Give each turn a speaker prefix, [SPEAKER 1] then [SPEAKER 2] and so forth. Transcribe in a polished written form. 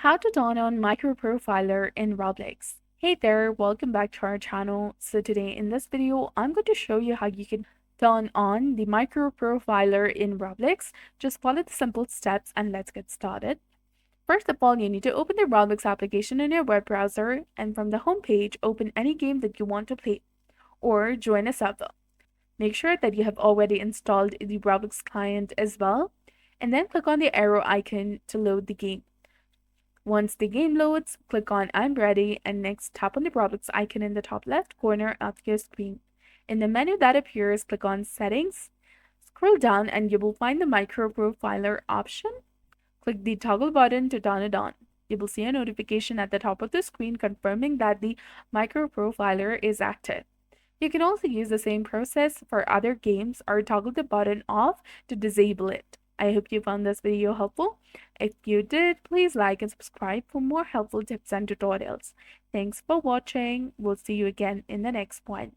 [SPEAKER 1] How to turn on MicroProfiler in Roblox. Hey there, welcome back to our channel. So today in this video, I'm going to show you how you can turn on the MicroProfiler in Roblox. Just follow the simple steps and let's get started. First of all, you need to open the Roblox application in your web browser, and from the home page, open any game that you want to play or join a server. Make sure that you have already installed the Roblox client as well, and then click on the arrow icon to load the game. Once the game loads, click on I'm ready and next tap on the Roblox icon in the top left corner of your screen. In the menu that appears, click on Settings. Scroll down and you will find the MicroProfiler option. Click the toggle button to turn it on. You will see a notification at the top of the screen confirming that the MicroProfiler is active. You can also use the same process for other games or toggle the button off to disable it. I hope you found this video helpful. If you did, please like and subscribe for more helpful tips and tutorials. Thanks for watching. We'll see you again in the next one.